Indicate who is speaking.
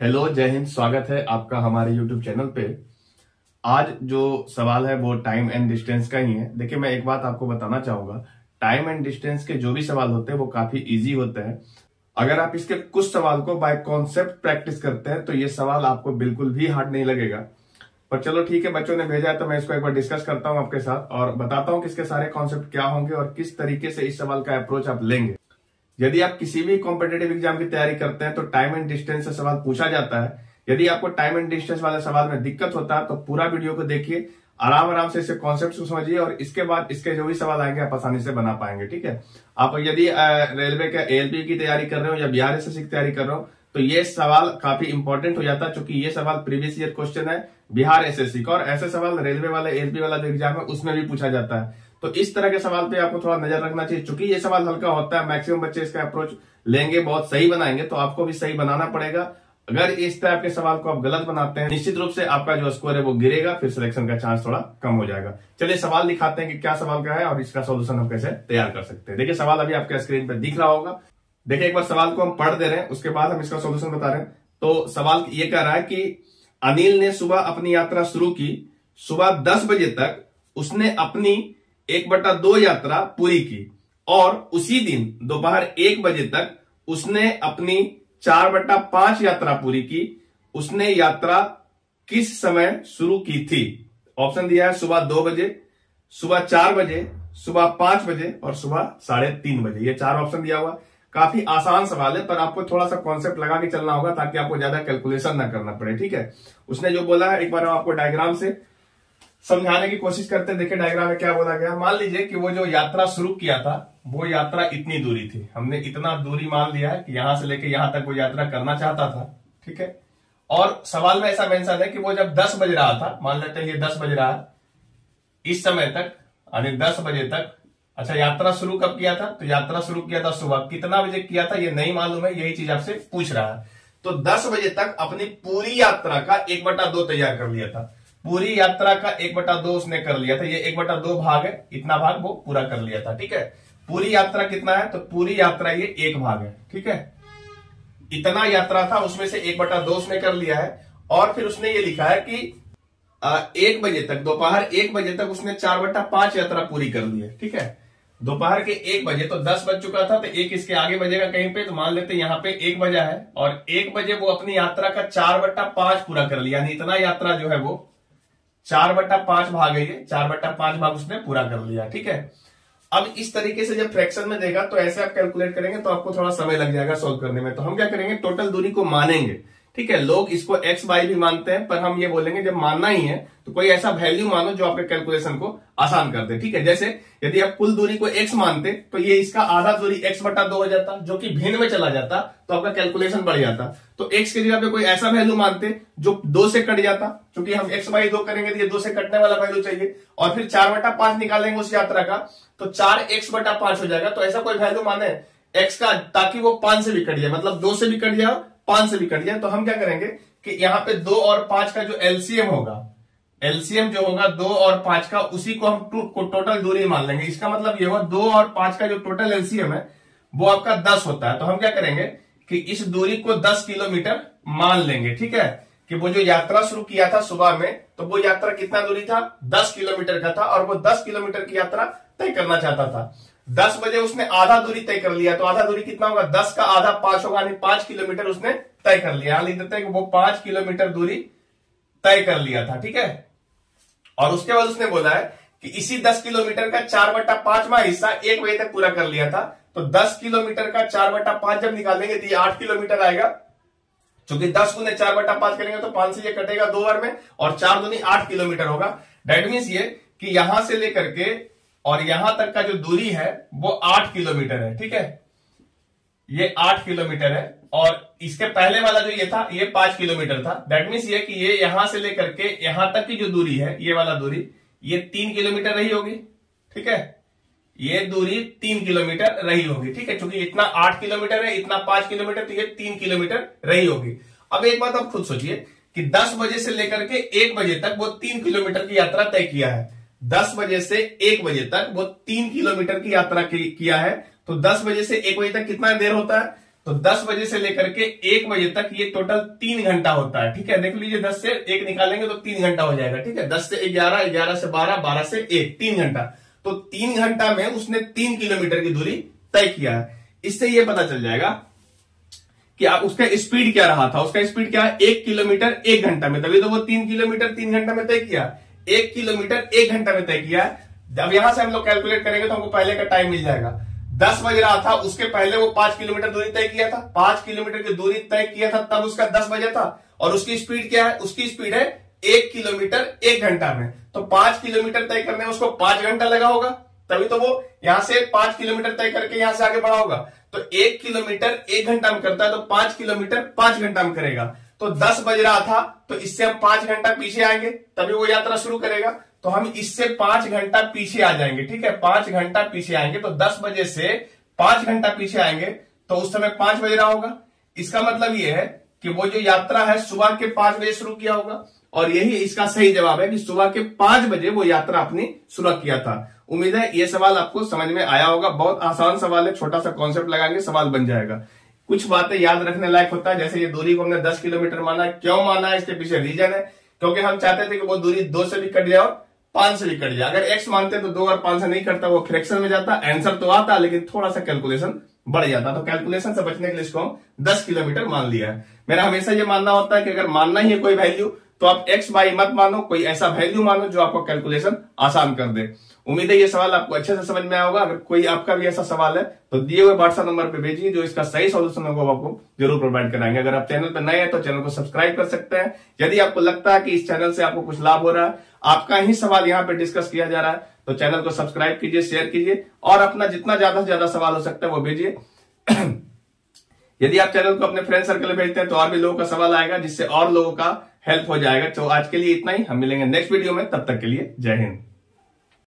Speaker 1: Hello, जय हिंद। स्वागत है आपका हमारे यूट्यूब चैनल पे। आज जो सवाल है वो टाइम एंड डिस्टेंस का ही है। देखिए, मैं एक बात आपको बताना चाहूंगा, टाइम एंड डिस्टेंस के जो भी सवाल होते हैं वो काफी इजी होते हैं। अगर आप इसके कुछ सवाल को बाय कॉन्सेप्ट प्रैक्टिस करते हैं तो ये सवाल आपको बिल्कुल भी हार्ड नहीं लगेगा। पर चलो ठीक है, बच्चों ने भेजा है तो मैं इसको एक बार डिस्कस करता हूं आपके साथ और बताता हूं कि इसके सारे कॉन्सेप्ट क्या होंगे और किस तरीके से इस सवाल का अप्रोच आप लेंगे। यदि आप किसी भी कॉम्पिटेटिव एग्जाम की तैयारी करते हैं तो टाइम एंड डिस्टेंस से सवाल पूछा जाता है। यदि आपको टाइम एंड डिस्टेंस वाले सवाल में दिक्कत होता है तो पूरा वीडियो को देखिए, आराम आराम से इसके कॉन्सेप्ट को समझिए और इसके बाद इसके जो भी सवाल आएंगे आप आसानी से बना पाएंगे। ठीक है, आप यदि रेलवे के एएलपी की तैयारी कर रहे हो या बिहार एसएससी की तैयारी कर रहे हो तो ये सवाल काफी इंपॉर्टेंट हो जाता है, क्योंकि ये सवाल प्रीवियस ईयर क्वेश्चन है बिहार एसएससी का और ऐसे सवाल रेलवे वाला एएलपी वाला जो एग्जाम है उसमें भी पूछा जाता है। तो इस तरह के सवाल पे आपको थोड़ा नजर रखना चाहिए। चूंकि ये सवाल हल्का होता है, मैक्सिमम बच्चे इसका अप्रोच लेंगे, बहुत सही बनाएंगे, तो आपको भी सही बनाना पड़ेगा। अगर इस टाइप के सवाल को आप गलत बनाते हैं निश्चित रूप से आपका जो स्कोर है वो गिरेगा, फिर सिलेक्शन का चांस थोड़ा कम हो जाएगा। चलिए सवाल दिखाते हैं कि क्या सवाल का है और इसका सोल्यूशन हम कैसे तैयार कर सकते हैं। देखिए, सवाल अभी आपके स्क्रीन पर दिख रहा होगा। देखिए, एक बार सवाल को हम पढ़ दे रहे हैं, उसके बाद हम इसका सोल्यूशन बता रहे हैं। तो सवाल ये कह रहा है कि अनिल ने सुबह अपनी यात्रा शुरू की। सुबह 10 बजे तक उसने अपनी 1/2 यात्रा पूरी की और उसी दिन दोपहर 1 बजे तक उसने अपनी 4/5 यात्रा पूरी की। उसने यात्रा किस समय शुरू की थी? ऑप्शन दिया है सुबह 2 बजे, सुबह 4 बजे, सुबह 5 बजे और सुबह 3:30 बजे। ये 4 ऑप्शन दिया हुआ। काफी आसान सवाल है, पर आपको थोड़ा सा कॉन्सेप्ट लगा के चलना होगा ताकि आपको ज्यादा कैलकुलेशन ना करना पड़े। ठीक है, उसने जो बोला है एक बार आपको डायग्राम से समझाने की कोशिश करते हैं। देखिए डायग्राम में क्या बोला गया। मान लीजिए कि वो जो यात्रा शुरू किया था वो यात्रा इतनी दूरी थी। हमने इतना दूरी मान लिया है कि यहां से लेके यहां तक वो यात्रा करना चाहता था। ठीक है, और सवाल में ऐसा मेंशन है कि वो जब 10 बज रहा था, मान लेते हैं ये 10 बज रहा है, इस समय तक यानी 10 बजे तक। अच्छा, यात्रा शुरू कब किया था? तो यात्रा शुरू किया था सुबह। कितना बजे किया था ये नहीं मालूम है, यही चीज आपसे पूछ रहा है। तो 10 बजे तक अपनी पूरी यात्रा का 1/2 तैयार कर लिया था। पूरी यात्रा का 1/2 उसने कर लिया था। ये 1/2 भाग है, इतना भाग वो पूरा कर लिया था। ठीक है, पूरी यात्रा कितना है? तो पूरी यात्रा ये 1 भाग है। ठीक है, इतना यात्रा था उसमें से 1/2 उसने कर लिया है। और फिर उसने ये लिखा है कि 1 बजे तक, दोपहर 1 बजे तक उसने 4/5 यात्रा पूरी कर ली है। ठीक है, दोपहर के 1 बजे, तो 10 बज चुका था तो 1 इसके आगे बजेगा कहीं पे, तो मान लेते यहाँ पे 1 बजा है और 1 बजे वो अपनी यात्रा का 4/5 पूरा कर लिया। यानी इतना यात्रा जो है वो 4/5 भाग है, ये 4/5 भाग उसने पूरा कर लिया। ठीक है, अब इस तरीके से जब फ्रैक्शन में देगा तो ऐसे आप कैलकुलेट करेंगे तो आपको थोड़ा समय लग जाएगा सॉल्व करने में। तो हम क्या करेंगे, टोटल दूरी को मानेंगे। ठीक है, लोग इसको x बाई भी मानते हैं, पर हम ये बोलेंगे जब मानना ही है तो कोई ऐसा वैल्यू मानो जो आपके कैलकुलेशन को आसान कर दे। ठीक है, जैसे यदि आप कुल दूरी को x मानते तो ये इसका आधा दूरी x/2 हो जाता, जो कि भिन्न में चला जाता तो आपका कैलकुलेशन बढ़ जाता। तो x के जगह पे कोई ऐसा वैल्यू मानते जो 2 से कट जाता, क्योंकि हम x/2 करेंगे तो ये 2 से कटने वाला वैल्यू चाहिए। और फिर 4/5 निकालेंगे उस यात्रा का तो 4x/5 हो जाएगा। तो ऐसा कोई वैल्यू माने x का ताकि वो 5 से भी कट जाए, मतलब 2 से भी कट जाए 5 से भी कट जाए। तो हम क्या करेंगे कि यहाँ पे 2 और 5 का जो एलसीएम होगा, एलसीएम जो होगा 2 और 5 का, उसी को हम टोटल दूरी मान लेंगे। इसका मतलब ये हुआ 2 और 5 का जो टोटल एलसीएम है वो आपका 10 होता है। तो हम क्या करेंगे कि इस दूरी को 10 किलोमीटर मान लेंगे। ठीक है, कि वो जो यात्रा शुरू किया था सुबह में तो वो यात्रा कितना दूरी था? 10 किलोमीटर का था और वो 10 किलोमीटर की यात्रा तय करना चाहता था। 10 बजे उसने आधा दूरी तय कर लिया। तो आधा दूरी कितना होगा? 10 का आधा 5 होगा, यानी 5 किलोमीटर उसने तय कर लिया। लिख देते हैं कि वो 5 किलोमीटर दूरी तय कर लिया था। ठीक है, और उसके बाद उसने बोला है कि इसी 10 किलोमीटर का 4/5वां हिस्सा 1 बजे तक पूरा कर लिया था। तो 10 किलोमीटर का 4/5 जब निकालेंगे तो ये 8 किलोमीटर आएगा। क्योंकि 10 गुने 4/5 करेंगे तो 5 से ये कटेगा 2 बार में और 4 दूनी 8 किलोमीटर होगा। दैट मीन्स ये कि यहां से लेकर के और यहां तक का जो दूरी है वो 8 किलोमीटर है। ठीक है, ये 8 किलोमीटर है और इसके पहले वाला जो ये था ये 5 किलोमीटर था। दैट मीन्स ये कि ये यहां से लेकर के यहां तक की जो दूरी है, ये वाला दूरी, ये 3 किलोमीटर रही होगी। ठीक है, ये दूरी 3 किलोमीटर रही होगी। ठीक है, क्योंकि इतना 8 किलोमीटर है, इतना 5 किलोमीटर, तो ये 3 किलोमीटर रही होगी। अब एक बात आप खुद सोचिए कि 10 बजे से लेकर के 1 बजे तक वो 3 किलोमीटर की यात्रा तय किया है। 10 बजे से 1 बजे तक वो 3 किलोमीटर की यात्रा किया है। तो 10 बजे से 1 बजे तक कितना देर होता है? तो 10 बजे से लेकर के 1 बजे तक ये टोटल 3 घंटा होता है। ठीक है, देख लीजिए 10 से 1 निकालेंगे तो 3 घंटा हो जाएगा। ठीक है, 10 से 11, 11 से 12, 12 से 1, 3 घंटा। तो 3 घंटा में उसने 3 किलोमीटर की दूरी तय किया है। इससे ये पता चल जाएगा कि आप उसका स्पीड क्या रहा था। उसका स्पीड क्या है, 1 किलोमीटर 1 घंटा में, तभी तो वो 3 किलोमीटर 3 घंटा में तय किया। 1 किलोमीटर 1 घंटा में तय किया। अब यहां से हम लोग कैलकुलेट करेंगे तो हमको पहले का टाइम मिल जाएगा। 10 बज रहा था, उसके पहले वो 5 किलोमीटर दूरी तय किया था। 5 किलोमीटर की दूरी तय किया था तब उसका 10 बजे था। और उसकी स्पीड क्या है, उसकी स्पीड है 1 किलोमीटर 1 घंटा में। तो 5 किलोमीटर तय करने में उसको 5 घंटा लगा होगा, तभी तो वो यहां से 5 किलोमीटर तय करके यहां से आगे बढ़ा होगा। तो 1 किलोमीटर 1 घंटा में करता है तो 5 किलोमीटर 5 घंटा में करेगा। तो 10 बज रहा था तो इससे हम 5 घंटा पीछे आएंगे तभी वो यात्रा शुरू करेगा। तो हम इससे 5 घंटा पीछे आ जाएंगे। ठीक है, 5 घंटा पीछे आएंगे। तो 10 बजे से 5 घंटा पीछे आएंगे तो उस समय 5 बज रहा होगा। इसका मतलब ये है कि वो जो यात्रा है सुबह के 5 बजे शुरू किया होगा। और यही इसका सही जवाब है कि सुबह के 5 बजे वो यात्रा अपनी शुरू किया था। उम्मीद है ये सवाल आपको समझ में आया होगा। बहुत आसान सवाल है, छोटा सा कॉन्सेप्ट लगाएंगे सवाल बन जाएगा। कुछ बातें याद रखने लायक होता है, जैसे ये दूरी को हमने 10 किलोमीटर माना है। क्यों माना है, इसके पीछे रीजन है, क्योंकि हम चाहते थे कि वो दूरी 2 से भी कट जाए और 5 से भी कट जाए। अगर x मानते तो 2 और 5 से नहीं करता, वो फ्रैक्शन में जाता, आंसर तो आता लेकिन थोड़ा सा कैलकुलेशन बढ़ जाता। तो कैलकुलेशन से बचने के लिए इसको हम 10 किलोमीटर मान लिया है। मेरा हमेशा ये मानना होता है कि अगर मानना ही है कोई वैल्यू तो आप x y मत मानो, कोई ऐसा वैल्यू मानो जो आपको कैलकुलेशन आसान कर दे। उम्मीद है ये सवाल आपको अच्छे से समझ में आया होगा। अगर कोई आपका भी ऐसा सवाल है तो दिए हुए व्हाट्सएप नंबर पे भेजिए, जो इसका सही सॉल्यूशन होगा वो आपको जरूर प्रोवाइड कराएंगे। अगर आप चैनल पर नए हैं तो चैनल को सब्सक्राइब कर सकते हैं। यदि आपको लगता है कि इस चैनल से आपको कुछ लाभ हो रहा है, आपका ही सवाल यहाँ पे डिस्कस किया जा रहा है, तो चैनल को सब्सक्राइब कीजिए, शेयर कीजिए और अपना जितना ज्यादा से ज्यादा सवाल हो सकता है वो भेजिए। यदि आप चैनल को अपने फ्रेंड सर्कल में भेजते हैं तो और भी लोगों का सवाल आएगा, जिससे और लोगों का हेल्प हो जाएगा। तो आज के लिए इतना ही, हम मिलेंगे नेक्स्ट वीडियो में, तब तक के लिए जय हिंद।